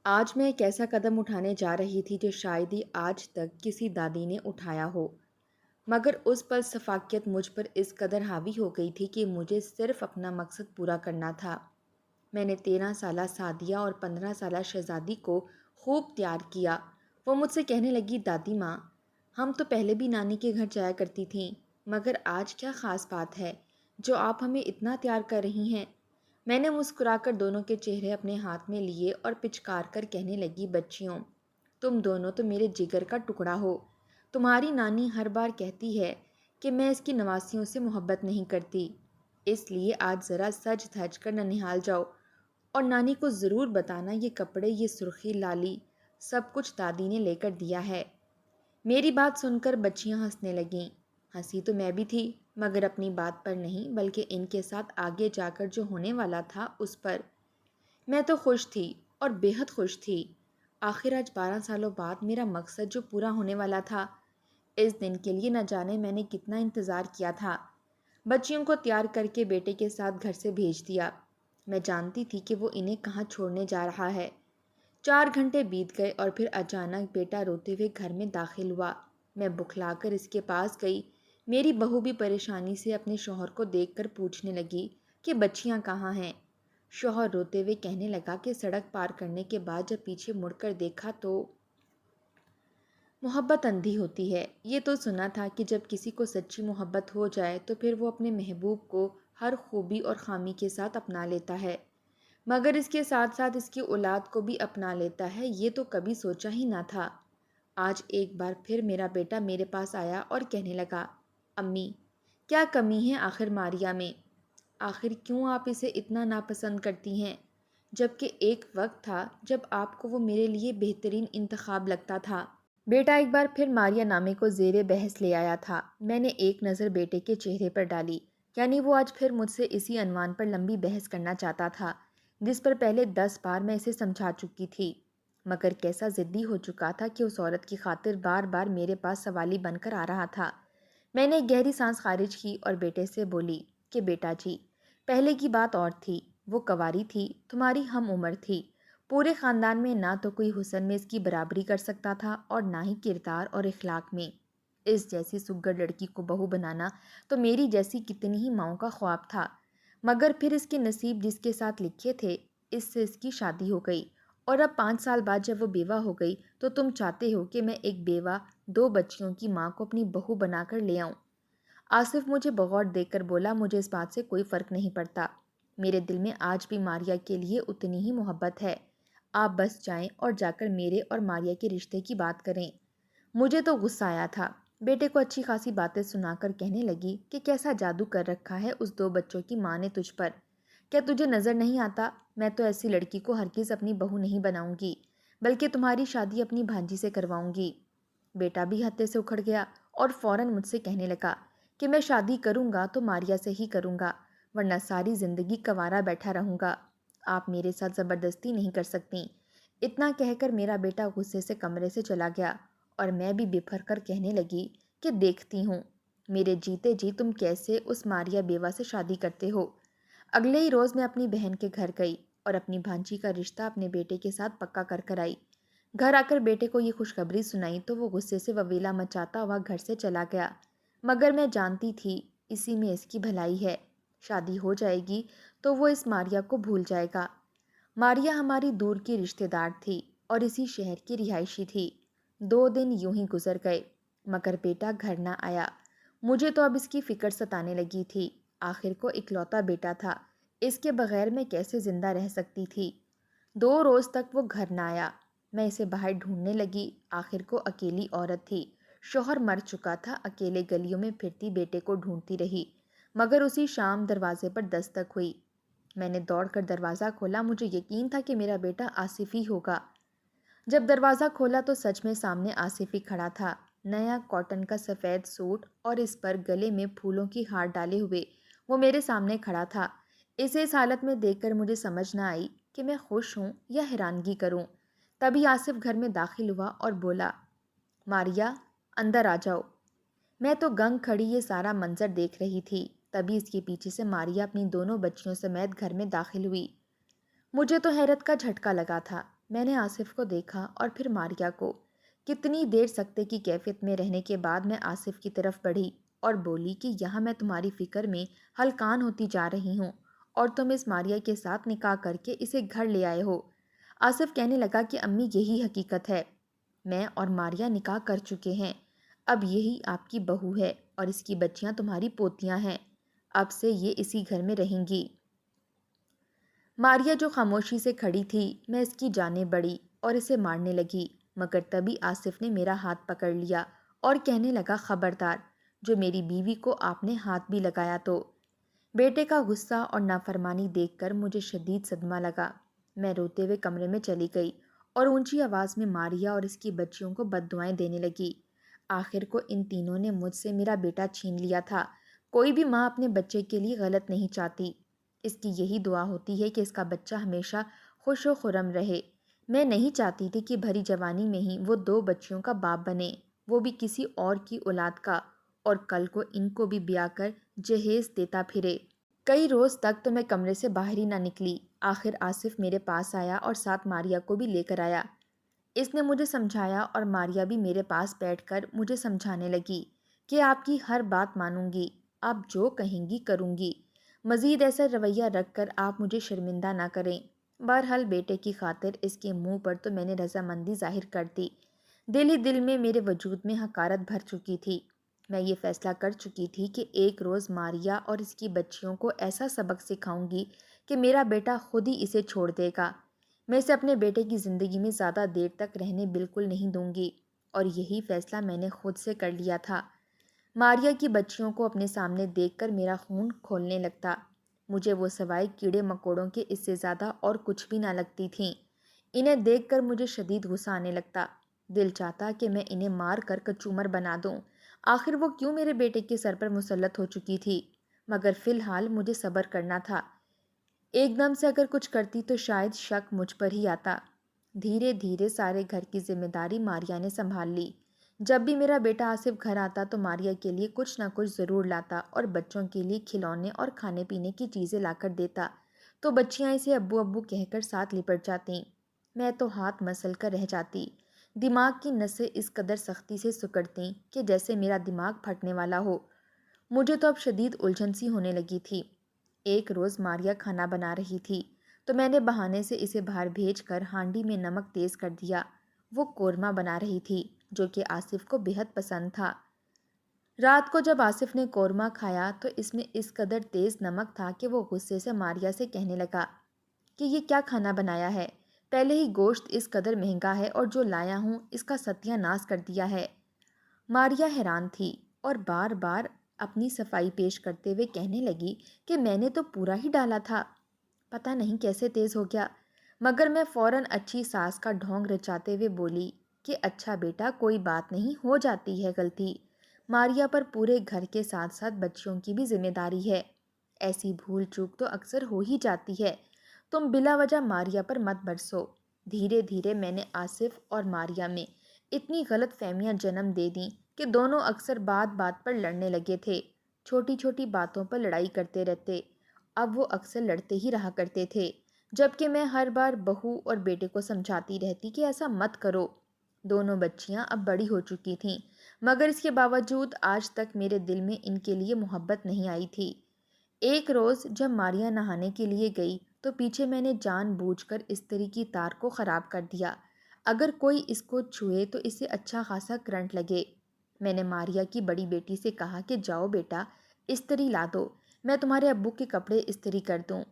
آج میں ایک ایسا قدم اٹھانے جا رہی تھی جو شاید ہی آج تک کسی دادی نے اٹھایا ہو، مگر اس پر شفقت مجھ پر اس قدر حاوی ہو گئی تھی کہ مجھے صرف اپنا مقصد پورا کرنا تھا۔ میں نے 13 سالہ سعدیہ اور 15 سالہ شہزادی کو خوب تیار کیا۔ وہ مجھ سے کہنے لگی، دادی ماں، ہم تو پہلے بھی نانی کے گھر جایا کرتی تھیں، مگر آج کیا خاص بات ہے جو آپ ہمیں اتنا تیار کر رہی ہیں؟ میں نے مسکرا کر دونوں کے چہرے اپنے ہاتھ میں لیے اور پچکار کر کہنے لگی، بچیوں، تم دونوں تو میرے جگر کا ٹکڑا ہو۔ تمہاری نانی ہر بار کہتی ہے کہ میں اس کی نواسیوں سے محبت نہیں کرتی، اس لیے آج ذرا سج دھج کر ننہال جاؤ اور نانی کو ضرور بتانا یہ کپڑے، یہ سرخی، لالی، سب کچھ دادی نے لے کر دیا ہے۔ میری بات سن کر بچیاں ہنسنے لگیں۔ ہنسی تو میں بھی تھی، مگر اپنی بات پر نہیں بلکہ ان کے ساتھ آگے جا کر جو ہونے والا تھا اس پر۔ میں تو خوش تھی اور بے حد خوش تھی۔ آخر آج 12 سالوں بعد میرا مقصد جو پورا ہونے والا تھا، اس دن کے لیے نہ جانے میں نے کتنا انتظار کیا تھا۔ بچیوں کو تیار کر کے بیٹے کے ساتھ گھر سے بھیج دیا۔ میں جانتی تھی کہ وہ انہیں کہاں چھوڑنے جا رہا ہے۔ 4 گھنٹے بیت گئے اور پھر اچانک بیٹا روتے ہوئے گھر میں داخل ہوا۔ میں بکھلا کر اس کے پاس گئی۔ میری بہو بھی پریشانی سے اپنے شوہر کو دیکھ کر پوچھنے لگی کہ بچیاں کہاں ہیں؟ شوہر روتے ہوئے کہنے لگا کہ سڑک پار کرنے کے بعد جب پیچھے مڑ کر دیکھا تو محبت اندھی ہوتی ہے۔ یہ تو سنا تھا کہ جب کسی کو سچی محبت ہو جائے تو پھر وہ اپنے محبوب کو ہر خوبی اور خامی کے ساتھ اپنا لیتا ہے، مگر اس کے ساتھ ساتھ اس کی اولاد کو بھی اپنا لیتا ہے، یہ تو کبھی سوچا ہی نہ تھا۔ آج ایک بار پھر میرا بیٹا میرے پاس آیا اور کہنے لگا، امی، کیا کمی ہے آخر ماریا میں؟ آخر کیوں آپ اسے اتنا ناپسند کرتی ہیں، جبکہ ایک وقت تھا جب آپ کو وہ میرے لیے بہترین انتخاب لگتا تھا؟ بیٹا ایک بار پھر ماریا نامے کو زیر بحث لے آیا تھا۔ میں نے ایک نظر بیٹے کے چہرے پر ڈالی، یعنی وہ آج پھر مجھ سے اسی عنوان پر لمبی بحث کرنا چاہتا تھا جس پر پہلے 10 بار میں اسے سمجھا چکی تھی، مگر کیسا ضدی ہو چکا تھا کہ اس عورت کی خاطر بار بار میرے پاس سوالی بن کر آ رہا تھا۔ میں نے ایک گہری سانس خارج کی اور بیٹے سے بولی کہ بیٹا جی، پہلے کی بات اور تھی، وہ کنواری تھی، تمہاری ہم عمر تھی، پورے خاندان میں نہ تو کوئی حسن میں اس کی برابری کر سکتا تھا اور نہ ہی کردار اور اخلاق میں۔ اس جیسی سگر لڑکی کو بہو بنانا تو میری جیسی کتنی ہی ماؤں کا خواب تھا، مگر پھر اس کے نصیب جس کے ساتھ لکھے تھے، اس سے اس کی شادی ہو گئی، اور اب 5 سال بعد جب وہ بیوہ ہو گئی تو تم چاہتے ہو کہ میں ایک بیوہ 2 بچیوں کی ماں کو اپنی بہو بنا کر لے آؤں۔ آصف مجھے بغور دیکھ کر بولا، مجھے اس بات سے کوئی فرق نہیں پڑتا، میرے دل میں آج بھی ماریا کے لیے اتنی ہی محبت ہے، آپ بس جائیں اور جا کر میرے اور ماریا کے رشتے کی بات کریں۔ مجھے تو غصہ آیا تھا، بیٹے کو اچھی خاصی باتیں سنا کر کہنے لگی کہ کیسا جادو کر رکھا ہے اس 2 بچوں کی ماں نے تجھ پر، کیا تجھے نظر نہیں آتا؟ میں تو ایسی لڑکی کو ہرگز اپنی بہو نہیں بناؤں گی، بلکہ تمہاری شادی اپنی بھانجی سے کرواؤں گی۔ بیٹا بھی ہتے سے اکھڑ گیا اور فوراً مجھ سے کہنے لگا کہ میں شادی کروں گا تو ماریا سے ہی کروں گا، ورنہ ساری زندگی کنوارا بیٹھا رہوں گا، آپ میرے ساتھ زبردستی نہیں کر سکتی۔ اتنا کہہ کر میرا بیٹا غصے سے کمرے سے چلا گیا اور میں بھی بفر کر کہنے لگی کہ دیکھتی ہوں میرے جیتے جی تم کیسے اس ماریا بیوہ سے شادی کرتے ہو۔ اگلے ہی روز میں اپنی بہن کے گھر گئی اور اپنی بھانجی کا رشتہ اپنے بیٹے کے ساتھ پکا کر کر آئی۔ گھر آ کر بیٹے کو یہ خوشخبری سنائی تو وہ غصے سے وویلا مچاتا ہوا گھر سے چلا گیا، مگر میں جانتی تھی اسی میں اس کی بھلائی ہے، شادی ہو جائے گی تو وہ اس ماریا کو بھول جائے گا۔ ماریا ہماری دور کی رشتہ دار تھی اور اسی شہر کی رہائشی تھی۔ 2 دن یوں ہی گزر گئے، مگر بیٹا گھر نہ آیا۔ مجھے تو اب اس کی فکر ستانے لگی تھی، آخر کو اکلوتا بیٹا تھا، اس کے بغیر میں کیسے زندہ رہ سکتی تھی۔ 2 روز تک وہ گھر نہ آیا، میں اسے باہر ڈھونڈنے لگی، آخر کو اکیلی عورت تھی، شوہر مر چکا تھا، اکیلے گلیوں میں پھرتی بیٹے کو ڈھونڈتی رہی، مگر اسی شام دروازے پر دستک ہوئی۔ میں نے دوڑ کر دروازہ کھولا، مجھے یقین تھا کہ میرا بیٹا آصف ہی ہوگا۔ جب دروازہ کھولا تو سچ میں سامنے آصف ہی کھڑا تھا، نیا کاٹن کا سفید سوٹ اور اس پر گلے میں پھولوں کی ہار ڈالے ہوئے وہ میرے سامنے کھڑا تھا۔ اسے اس حالت میں دیکھ کر مجھے سمجھ نہ آئی کہ میں خوش ہوں یا حیرانگی کروں۔ تبھی آصف گھر میں داخل ہوا اور بولا، ماریا، اندر آ جاؤ۔ میں تو گنگ کھڑی یہ سارا منظر دیکھ رہی تھی، تبھی اس کے پیچھے سے ماریا اپنی دونوں بچیوں سمیت گھر میں داخل ہوئی۔ مجھے تو حیرت کا جھٹکا لگا تھا، میں نے آصف کو دیکھا اور پھر ماریا کو۔ کتنی دیر سکتے کی کیفیت میں رہنے کے بعد میں آصف کی طرف بڑھی اور بولی کہ یہاں میں تمہاری فکر میں ہلکان ہوتی جا رہی ہوں اور تم اس ماریا کے ساتھ نکاح کر کے اسے گھر لے آئے ہو۔ آصف کہنے لگا کہ امی یہی حقیقت ہے، میں اور ماریا نکاح کر چکے ہیں، اب یہی آپ کی بہو ہے اور اس کی بچیاں تمہاری پوتیاں ہیں، اب سے یہ اسی گھر میں رہیں گی۔ ماریا جو خاموشی سے کھڑی تھی، میں اس کی جانب بڑھی اور اسے مارنے لگی، مگر تبھی آصف نے میرا ہاتھ پکڑ لیا اور کہنے لگا خبردار، جو میری بیوی کو آپ نے ہاتھ بھی لگایا تو۔ بیٹے کا غصہ اور نافرمانی دیکھ کر مجھے شدید صدمہ لگا۔ میں روتے ہوئے کمرے میں چلی گئی اور اونچی آواز میں ماریا اور اس کی بچیوں کو بددعائیں دینے لگی۔ آخر کو ان تینوں نے مجھ سے میرا بیٹا چھین لیا تھا۔ کوئی بھی ماں اپنے بچے کے لیے غلط نہیں چاہتی، اس کی یہی دعا ہوتی ہے کہ اس کا بچہ ہمیشہ خوش و خرم رہے۔ میں نہیں چاہتی تھی کہ بھری جوانی میں ہی وہ 2 بچیوں کا باپ بنے، وہ بھی کسی اور کی اولاد کا، اور کل کو ان کو بھی بیاہ کر جہیز دیتا پھرے۔ کئی روز تک تو میں کمرے سے باہر ہی نہ نکلی۔ آخر آصف میرے پاس آیا اور ساتھ ماریا کو بھی لے کر آیا۔ اس نے مجھے سمجھایا اور ماریا بھی میرے پاس بیٹھ کر مجھے سمجھانے لگی کہ آپ کی ہر بات مانوں گی، آپ جو کہیں گی کروں گی، مزید ایسا رویہ رکھ کر آپ مجھے شرمندہ نہ کریں۔ بہرحال بیٹے کی خاطر اس کے منہ پر تو میں نے رضامندی ظاہر کر دی، دل ہی دل میں میرے وجود میں حقارت بھر چکی تھی۔ میں یہ فیصلہ کر چکی تھی کہ ایک روز ماریا اور اس کی بچیوں کو ایسا سبق سکھاؤں گی کہ میرا بیٹا خود ہی اسے چھوڑ دے گا۔ میں اسے اپنے بیٹے کی زندگی میں زیادہ دیر تک رہنے بالکل نہیں دوں گی، اور یہی فیصلہ میں نے خود سے کر لیا تھا۔ ماریا کی بچیوں کو اپنے سامنے دیکھ کر میرا خون کھولنے لگتا۔ مجھے وہ سوائے کیڑے مکوڑوں کے اس سے زیادہ اور کچھ بھی نہ لگتی تھیں۔ انہیں دیکھ کر مجھے شدید غصہ آنے لگتا، دل چاہتا کہ میں انہیں مار کر کچومر بنا دوں۔ آخر وہ کیوں میرے بیٹے کے سر پر مسلط ہو چکی تھی، مگر فی الحال مجھے صبر کرنا تھا۔ ایک دم سے اگر کچھ کرتی تو شاید شک مجھ پر ہی آتا۔ دھیرے دھیرے سارے گھر کی ذمہ داری ماریا نے سنبھال لی۔ جب بھی میرا بیٹا آصف گھر آتا تو ماریا کے لیے کچھ نہ کچھ ضرور لاتا اور بچوں کے لیے کھلونے اور کھانے پینے کی چیزیں لا کر دیتا، تو بچیاں اسے ابو ابو کہہ کر ساتھ لپٹ جاتیں۔ میں تو ہاتھ مسل کر رہ جاتی، دماغ کی نسیں اس قدر سختی سے سکڑتیں کہ جیسے میرا دماغ پھٹنے والا ہو۔ مجھے تو اب شدید الجھن سی ہونے لگی تھی۔ ایک روز ماریا کھانا بنا رہی تھی تو میں نے بہانے سے اسے باہر بھیج کر ہانڈی میں نمک تیز کر دیا۔ وہ قورمہ بنا رہی تھی جو کہ آصف کو بہت پسند تھا۔ رات کو جب آصف نے قورمہ کھایا تو اس میں اس قدر تیز نمک تھا کہ وہ غصے سے ماریا سے کہنے لگا کہ یہ کیا کھانا بنایا ہے، پہلے ہی گوشت اس قدر مہنگا ہے اور جو لایا ہوں اس کا ستیہ ناش کر دیا ہے۔ ماریا حیران تھی اور بار بار اپنی صفائی پیش کرتے ہوئے کہنے لگی کہ میں نے تو پورا ہی ڈالا تھا، پتہ نہیں کیسے تیز ہو گیا۔ مگر میں فوراً اچھی ساس کا ڈھونگ رچاتے ہوئے بولی کہ اچھا بیٹا کوئی بات نہیں، ہو جاتی ہے غلطی، ماریا پر پورے گھر کے ساتھ ساتھ بچیوں کی بھی ذمہ داری ہے، ایسی بھول چوک تو اکثر ہو ہی جاتی ہے، تم بلا وجہ ماریا پر مت برسو۔ دھیرے دھیرے میں نے آصف اور ماریا میں اتنی غلط فہمیاں جنم دے دیں کہ دونوں اکثر بات بات پر لڑنے لگے تھے، چھوٹی چھوٹی باتوں پر لڑائی کرتے رہتے۔ اب وہ اکثر لڑتے ہی رہا کرتے تھے، جبکہ میں ہر بار بہو اور بیٹے کو سمجھاتی رہتی کہ ایسا مت کرو۔ دونوں بچیاں اب بڑی ہو چکی تھیں، مگر اس کے باوجود آج تک میرے دل میں ان کے لیے محبت نہیں آئی تھی۔ ایک روز جب ماریا نہانے کے لیے گئی تو پیچھے میں نے جان بوجھ کر استری کی تار کو خراب کر دیا، اگر کوئی اس کو چھوئے تو اسے اچھا خاصا کرنٹ لگے۔ میں نے ماریا کی بڑی بیٹی سے کہا کہ جاؤ بیٹا استری لا دو، میں تمہارے ابو کے کپڑے استری کر دوں۔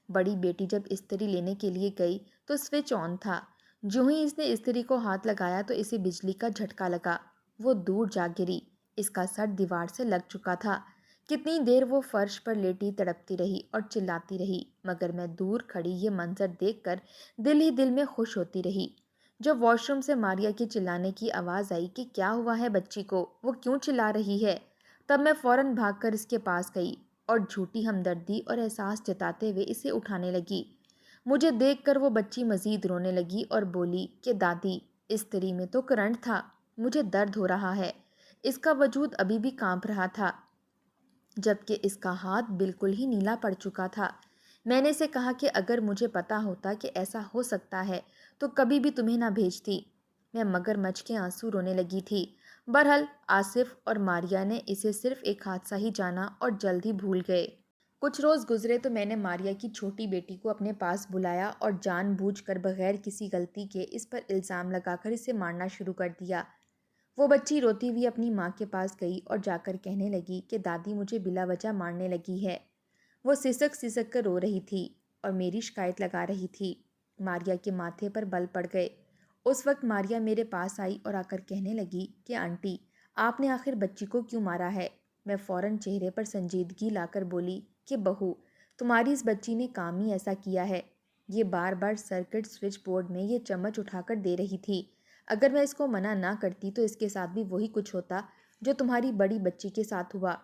بڑی بیٹی جب استری لینے کے لیے گئی تو سوئچ آن تھا، جو ہی اس نے استری کو ہاتھ لگایا تو اسے بجلی کا جھٹکا لگا، وہ دور جا گری، اس کا سر دیوار سے لگ چکا تھا۔ کتنی دیر وہ فرش پر لیٹی تڑپتی رہی اور چلاتی رہی، مگر میں دور کھڑی یہ منظر دیکھ کر دل ہی دل میں خوش ہوتی رہی۔ جب واش روم سے ماریا کے چلانے کی آواز آئی کہ کیا ہوا ہے بچی کو، وہ کیوں چلا رہی ہے، تب میں فوراً بھاگ کر اس کے پاس گئی اور جھوٹی ہمدردی اور احساس جتاتے ہوئے اسے اٹھانے لگی۔ مجھے دیکھ کر وہ بچی مزید رونے لگی اور بولی کہ دادی استری میں تو کرنٹ تھا، مجھے درد ہو رہا ہے۔ اس کا وجود ابھی بھی کانپ رہا تھا، جبکہ اس کا ہاتھ بالکل ہی نیلا پڑ چکا تھا۔ میں نے اسے کہا کہ اگر مجھے پتا ہوتا کہ ایسا ہو سکتا ہے تو کبھی بھی تمہیں نہ بھیجتی۔ میں مگرمچھ کے آنسو رونے لگی تھی۔ بہرحال آصف اور ماریہ نے اسے صرف ایک حادثہ ہی جانا اور جلد ہی بھول گئے۔ کچھ روز گزرے تو میں نے ماریہ کی چھوٹی بیٹی کو اپنے پاس بلایا اور جان بوجھ کر بغیر کسی غلطی کے اس پر الزام لگا کر اسے مارنا شروع کر دیا۔ وہ بچی روتی ہوئی اپنی ماں کے پاس گئی اور جا کر کہنے لگی کہ دادی مجھے بلا وجہ مارنے لگی ہے۔ وہ سسک سسک کر رو رہی تھی اور میری شکایت لگا رہی تھی۔ ماریہ کے ماتھے پر بل پڑ گئے۔ اس وقت ماریہ میرے پاس آئی اور آ کر کہنے لگی کہ آنٹی، آپ نے آخر بچی کو کیوں مارا ہے؟ میں فوراً چہرے پر سنجیدگی لا کر بولی کہ بہو، تمہاری اس بچی نے کام ہی ایسا کیا ہے۔ یہ بار بار سرکٹ سوئچ بورڈ میں یہ چمچ اٹھا کر دے رہی تھی۔ اگر میں اس کو منع نہ کرتی تو اس کے ساتھ بھی وہی کچھ ہوتا جو تمہاری بڑی بچی کے ساتھ ہوا۔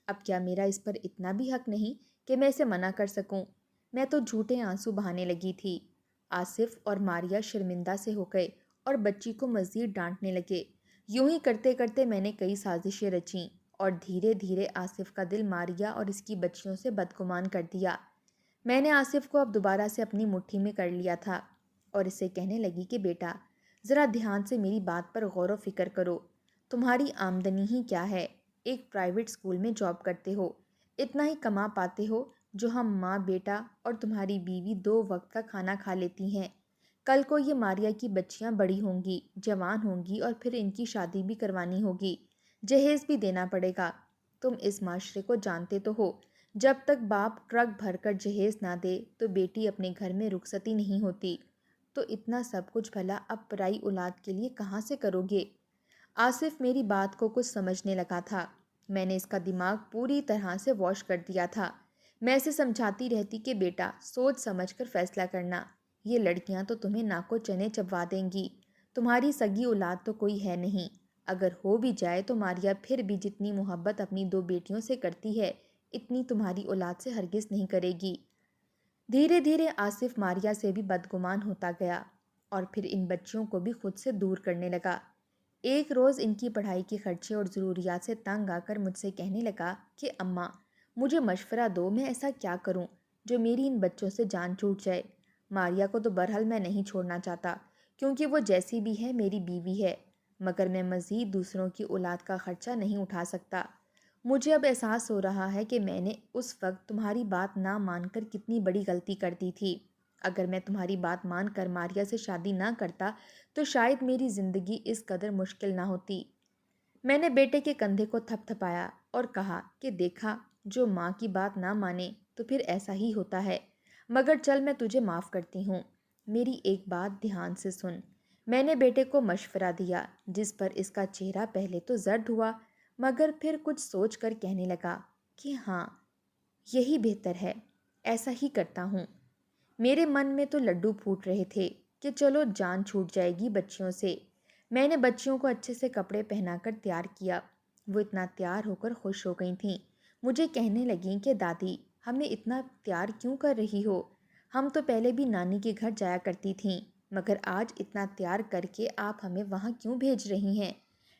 اب کیا میرا اس پر اتنا بھی حق نہیں کہ میں اسے منع کر سکوں؟ میں تو جھوٹے آنسو بہانے لگی تھی۔ آصف اور ماریہ شرمندہ سے ہو گئے اور بچی کو مزید ڈانٹنے لگے۔ یوں ہی کرتے کرتے میں نے کئی سازشیں رچیں اور دھیرے دھیرے آصف کا دل ماریہ اور اس کی بچیوں سے بدگمان کر دیا۔ میں نے آصف کو اب دوبارہ سے اپنی مٹھی میں کر لیا تھا اور اسے کہنے لگی کہ بیٹا، ذرا دھیان سے میری بات پر غور و فکر کرو۔ تمہاری آمدنی ہی کیا ہے؟ ایک پرائیویٹ اسکول میں جاب کرتے ہو، اتنا ہی کما پاتے ہو جو ہم ماں بیٹا اور تمہاری بیوی 2 وقت کا کھانا کھا لیتی ہیں۔ کل کو یہ ماریہ کی بچیاں بڑی ہوں گی، جوان ہوں گی اور پھر ان کی شادی بھی کروانی ہوگی، جہیز بھی دینا پڑے گا۔ تم اس معاشرے کو جانتے تو ہو، جب تک باپ ٹرک بھر کر جہیز نہ دے تو بیٹی اپنے گھر میں رخصتی نہیں ہوتی۔ تو اتنا سب کچھ بھلا اب پرائی اولاد کے لیے کہاں سے کرو گے؟ آصف میری بات کو کچھ سمجھنے لگا تھا۔ میں نے اس کا دماغ پوری طرح سے واش کر دیا تھا۔ میں اسے سمجھاتی رہتی کہ بیٹا، سوچ سمجھ کر فیصلہ کرنا۔ یہ لڑکیاں تو تمہیں ناکو چنے چبوا دیں گی۔ تمہاری سگی اولاد تو کوئی ہے نہیں۔ اگر ہو بھی جائے تو ماریہ پھر بھی جتنی محبت اپنی 2 بیٹیوں سے کرتی ہے اتنی تمہاری اولاد سے ہرگز نہیں کرے گی۔ دھیرے دھیرے آصف ماریہ سے بھی بدگمان ہوتا گیا اور پھر ان بچیوں کو بھی خود سے دور کرنے لگا۔ ایک روز ان کی پڑھائی کے خرچے اور ضروریات سے تنگ آ کر مجھ سے کہنے لگا کہ اماں، مجھے مشورہ دو، میں ایسا کیا کروں جو میری ان بچوں سے جان چھوٹ جائے۔ ماریہ کو تو برحال میں نہیں چھوڑنا چاہتا، کیونکہ وہ جیسی بھی ہے میری بیوی ہے، مگر میں مزید دوسروں کی اولاد کا خرچہ نہیں اٹھا سکتا۔ مجھے اب احساس ہو رہا ہے کہ میں نے اس وقت تمہاری بات نہ مان کر کتنی بڑی غلطی کر دی تھی۔ اگر میں تمہاری بات مان کر ماریہ سے شادی نہ کرتا تو شاید میری زندگی اس قدر مشکل نہ ہوتی۔ میں نے بیٹے کے کندھے کو تھپ تھپایا اور کہا کہ دیکھا، جو ماں کی بات نہ مانے تو پھر ایسا ہی ہوتا ہے، مگر چل میں تجھے معاف کرتی ہوں۔ میری ایک بات دھیان سے سن۔ میں نے بیٹے کو مشورہ دیا، جس پر اس کا چہرہ پہلے تو زرد ہوا مگر پھر کچھ سوچ کر کہنے لگا کہ ہاں، یہی بہتر ہے، ایسا ہی کرتا ہوں۔ میرے من میں تو لڈو پھوٹ رہے تھے کہ چلو جان چھوٹ جائے گی بچیوں سے۔ میں نے بچیوں کو اچھے سے کپڑے پہنا کر تیار کیا۔ وہ اتنا تیار ہو کر خوش ہو گئی تھیں۔ مجھے کہنے لگیں کہ دادی، ہمیں اتنا تیار کیوں کر رہی ہو؟ ہم تو پہلے بھی نانی کے گھر جایا کرتی تھیں، مگر آج اتنا تیار کر کے آپ ہمیں وہاں کیوں بھیج رہی ہیں؟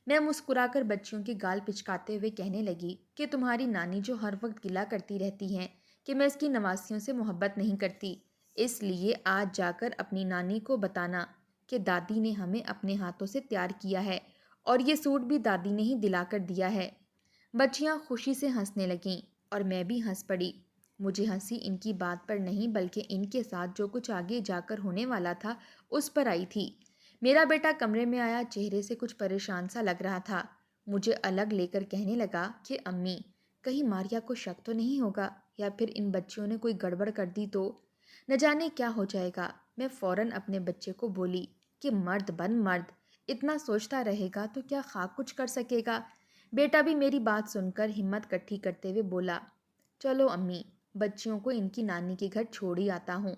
میں مسکرا کر بچیوں کے گال پچکاتے ہوئے کہنے لگی کہ تمہاری نانی جو ہر وقت گلہ کرتی رہتی ہیں کہ میں اس کی نواسیوں سے محبت نہیں کرتی، اس لیے آج جا کر اپنی نانی کو بتانا کہ دادی نے ہمیں اپنے ہاتھوں سے تیار کیا ہے اور یہ سوٹ بھی دادی نے ہی دلا کر دیا ہے۔ بچیاں خوشی سے ہنسنے لگیں اور میں بھی ہنس پڑی۔ مجھے ہنسی ان کی بات پر نہیں بلکہ ان کے ساتھ جو کچھ آگے جا کر ہونے والا تھا اس پر آئی تھی۔ میرا بیٹا کمرے میں آیا، چہرے سے کچھ پریشان سا لگ رہا تھا۔ مجھے الگ لے کر کہنے لگا کہ امی، کہیں ماریہ کو شک تو نہیں ہوگا، یا پھر ان بچیوں نے کوئی گڑبڑ کر دی تو نہ جانے کیا ہو جائے گا۔ میں فوراً اپنے بچے کو بولی کہ مرد بن مرد، اتنا سوچتا رہے گا تو کیا خاک کچھ کر سکے گا؟ بیٹا بھی میری بات سن کر ہمت کٹھی کرتے ہوئے بولا، چلو امی، بچیوں کو ان کی نانی کے گھر چھوڑ ہی آتا ہوں۔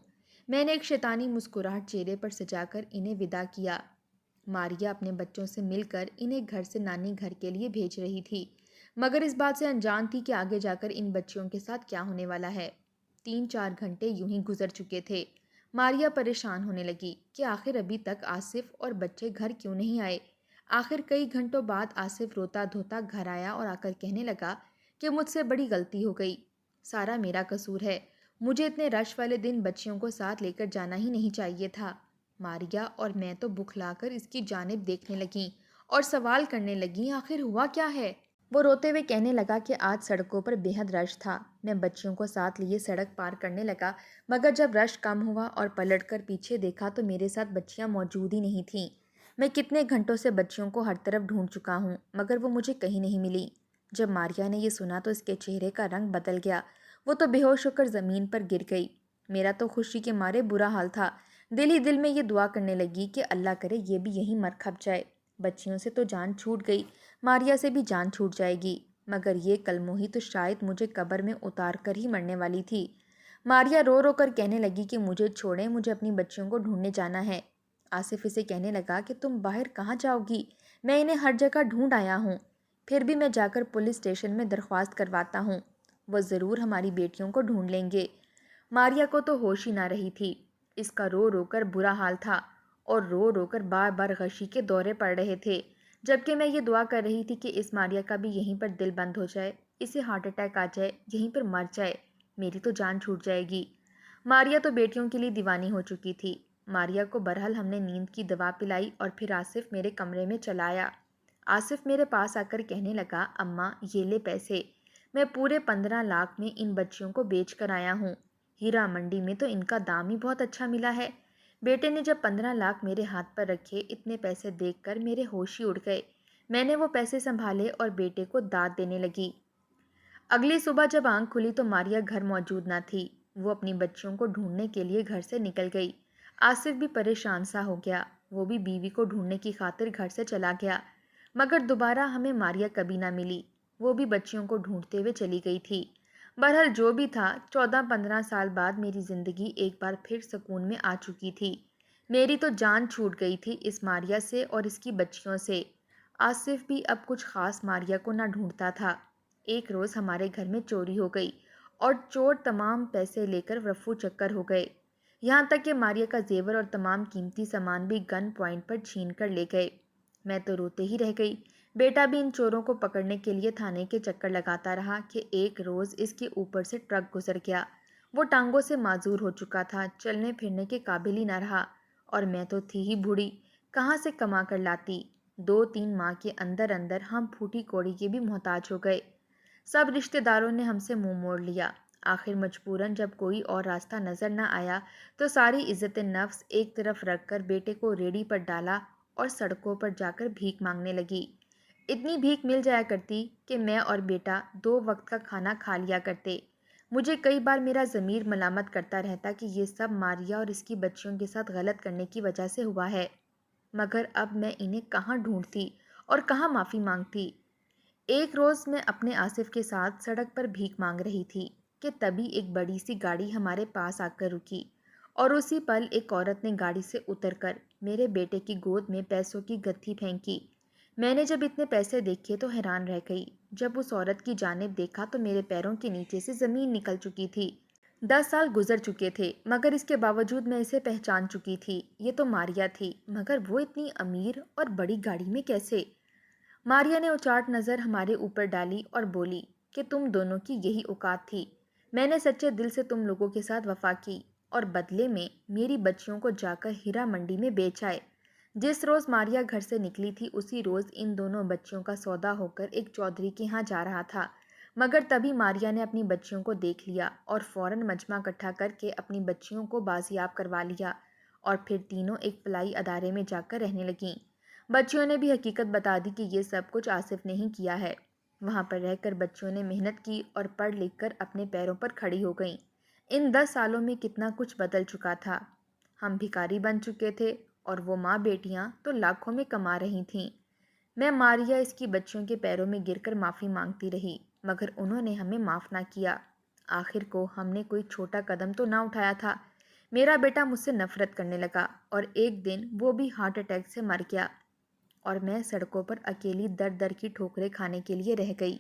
میں نے ایک شیطانی مسکراہٹ چہرے پر سجا کر انہیں ودا کیا۔ ماریہ اپنے بچوں سے مل کر انہیں گھر سے نانی گھر کے لیے بھیج رہی تھی، مگر اس بات سے انجان تھی کہ آگے جا کر ان بچیوں کے ساتھ کیا ہونے والا ہے۔ 3-4 گھنٹے یوں ہی گزر چکے تھے۔ ماریہ پریشان ہونے لگی کہ آخر ابھی تک آصف اور بچے گھر کیوں نہیں آئے۔ آخر کئی گھنٹوں بعد آصف روتا دھوتا گھر آیا اور آ کر کہنے لگا کہ مجھ سے بڑی غلطی ہو گئی، سارا میرا قصور ہے، مجھے اتنے رش والے دن بچیوں کو ساتھ لے کر جانا ہی نہیں چاہیے تھا۔ ماریا اور میں تو بکھلا کر اس کی جانب دیکھنے لگیں اور سوال کرنے لگیں آخر ہوا کیا ہے؟ وہ روتے ہوئے کہنے لگا کہ آج سڑکوں پر بے حد رش تھا۔ میں بچیوں کو ساتھ لیے سڑک پار کرنے لگا، مگر جب رش کم ہوا اور پلٹ کر پیچھے دیکھا تو میرے ساتھ بچیاں موجود ہی نہیں تھیں۔ میں کتنے گھنٹوں سے بچیوں کو ہر طرف ڈھونڈ چکا ہوں، مگر وہ مجھے کہیں نہیں ملی۔ جب ماریا نے یہ سنا تو اس کے چہرے کا رنگ بدل گیا، وہ تو بے ہوش ہو کر زمین پر گر گئی۔ میرا تو خوشی کے مارے برا حال تھا، دل ہی دل میں یہ دعا کرنے لگی کہ اللہ کرے یہ بھی یہیں مر کھپ جائے۔ بچیوں سے تو جان چھوٹ گئی، ماریا سے بھی جان چھوٹ جائے گی، مگر یہ کلموہی تو شاید مجھے قبر میں اتار کر ہی مرنے والی تھی۔ ماریا رو رو کر کہنے لگی کہ مجھے چھوڑیں، مجھے اپنی بچیوں کو ڈھونڈنے جانا ہے۔ آصف اسے کہنے لگا کہ تم باہر کہاں جاؤ گی؟ میں انہیں ہر جگہ ڈھونڈ آیا ہوں، پھر بھی میں جا کر پولیس اسٹیشن میں درخواست کرواتا ہوں، وہ ضرور ہماری بیٹیوں کو ڈھونڈ لیں گے۔ ماریا کو تو ہوش ہی نہ رہی تھی، اس کا رو رو کر برا حال تھا اور رو رو کر بار بار غشی کے دورے پڑ رہے تھے، جبکہ میں یہ دعا کر رہی تھی کہ اس ماریا کا بھی یہیں پر دل بند ہو جائے، اسے ہارٹ اٹیک آ جائے، یہیں پر مر جائے، میری تو جان چھوٹ جائے گی۔ ماریا تو بیٹیوں کے لیے دیوانی ہو چکی تھی۔ ماریا کو برحال ہم نے نیند کی دوا پلائی اور پھر آصف میرے کمرے میں چلا آیا۔ آصف میرے پاس آ کر کہنے لگا اماں یہ لے پیسے، میں پورے 15 لاکھ میں ان بچیوں کو بیچ کر آیا ہوں، ہیرا منڈی میں تو ان کا دام ہی بہت اچھا ملا ہے۔ بیٹے نے جب 15 لاکھ میرے ہاتھ پر رکھے، اتنے پیسے دیکھ کر میرے ہوش ہی اڑ گئے۔ میں نے وہ پیسے سنبھالے اور بیٹے کو داد دینے لگی۔ اگلی صبح جب آنکھ کھلی تو ماریا گھر موجود نہ تھی، وہ اپنی بچیوں کو ڈھونڈنے کے لیے گھر سے نکل گئی۔ آصف بھی پریشان سا ہو گیا، وہ بھی بیوی کو ڈھونڈنے کی خاطر گھر سے چلا گیا، مگر دوبارہ ہمیں ماریا کبھی نہ ملی، وہ بھی بچیوں کو ڈھونڈتے ہوئے چلی گئی تھی۔ بہرحال جو بھی تھا، 14-15 سال بعد میری زندگی ایک بار پھر سکون میں آ چکی تھی۔ میری تو جان چھوٹ گئی تھی اس ماریا سے اور اس کی بچیوں سے۔ آصف بھی اب کچھ خاص ماریا کو نہ ڈھونڈتا تھا۔ ایک روز ہمارے گھر میں چوری ہو گئی اور چور تمام پیسے لے کر رفو چکر ہو گئے، یہاں تک کہ ماریا کا زیور اور تمام قیمتی سامان بھی گن پوائنٹ پر چھین کر لے گئے۔ میں تو روتے ہی رہ گئی۔ بیٹا بھی ان چوروں کو پکڑنے کے لیے تھانے کے چکر لگاتا رہا کہ ایک روز اس کے اوپر سے ٹرک گزر گیا، وہ ٹانگوں سے معذور ہو چکا تھا، چلنے پھرنے کے قابل ہی نہ رہا، اور میں تو تھی ہی بوڑھی، کہاں سے کما کر لاتی؟ 2-3 ماہ کے اندر اندر ہم پھوٹی کوڑی کے بھی محتاج ہو گئے۔ سب رشتہ داروں نے ہم سے منہ موڑ لیا۔ آخر مجبوراً جب کوئی اور راستہ نظر نہ آیا تو ساری عزت نفس ایک طرف رکھ کر بیٹے کو ریڑھی پر ڈالا اور سڑکوں پر جا کر بھیک مانگنے لگی۔ اتنی بھیک مل جایا کرتی کہ میں اور بیٹا 2 وقت کا کھانا کھا لیا کرتے۔ مجھے کئی بار میرا ضمیر ملامت کرتا رہتا کہ یہ سب ماریا اور اس کی بچیوں کے ساتھ غلط کرنے کی وجہ سے ہوا ہے، مگر اب میں انہیں کہاں ڈھونڈتی اور کہاں معافی مانگتی؟ ایک روز میں اپنے آصف کے ساتھ سڑک پر بھیک مانگ رہی تھی کہ تبھی ایک بڑی سی گاڑی ہمارے پاس آ کر رکی، اور اسی پل ایک عورت نے گاڑی سے اتر کر میرے بیٹے کی گود میں پیسوں کی گتھی پھینکی۔ میں نے جب اتنے پیسے دیکھے تو حیران رہ گئی۔ جب اس عورت کی جانب دیکھا تو میرے پیروں کے نیچے سے زمین نکل چکی تھی۔ 10 سال گزر چکے تھے، مگر اس کے باوجود میں اسے پہچان چکی تھی، یہ تو ماریا تھی، مگر وہ اتنی امیر اور بڑی گاڑی میں کیسے؟ ماریا نے اچاٹ نظر ہمارے اوپر ڈالی اور بولی کہ تم دونوں کی یہی اوقات تھی، میں نے سچے دل سے تم لوگوں کے ساتھ وفا کی اور بدلے میں میری بچیوں کو جا کر ہیرا منڈی میں بیچ آئے۔ جس روز ماریا گھر سے نکلی تھی اسی روز ان دونوں بچیوں کا سودا ہو کر ایک چودھری کے ہاں جا رہا تھا، مگر تبھی ماریا نے اپنی بچیوں کو دیکھ لیا اور فوراً مجمع اکٹھا کر کے اپنی بچیوں کو بازیاب کروا لیا، اور پھر تینوں ایک فلاحی ادارے میں جا کر رہنے لگیں۔ بچیوں نے بھی حقیقت بتا دی کہ یہ سب کچھ آصف نے ہی کیا ہے۔ وہاں پر رہ کر بچیوں نے محنت کی اور پڑھ لکھ کر اپنے پیروں پر کھڑی ہو گئیں۔ ان 10 سالوں میں کتنا کچھ بدل چکا تھا۔ ہم بھکاری بن چکے تھے اور وہ ماں بیٹیاں تو لاکھوں میں کما رہی تھیں۔ میں ماریا اس کی بچیوں کے پیروں میں گر کر معافی مانگتی رہی، مگر انہوں نے ہمیں معاف نہ کیا۔ آخر کو ہم نے کوئی چھوٹا قدم تو نہ اٹھایا تھا۔ میرا بیٹا مجھ سے نفرت کرنے لگا اور ایک دن وہ بھی ہارٹ اٹیک سے مر گیا، اور میں سڑکوں پر اکیلی در در کی ٹھوکریں کھانے کے لیے رہ گئی۔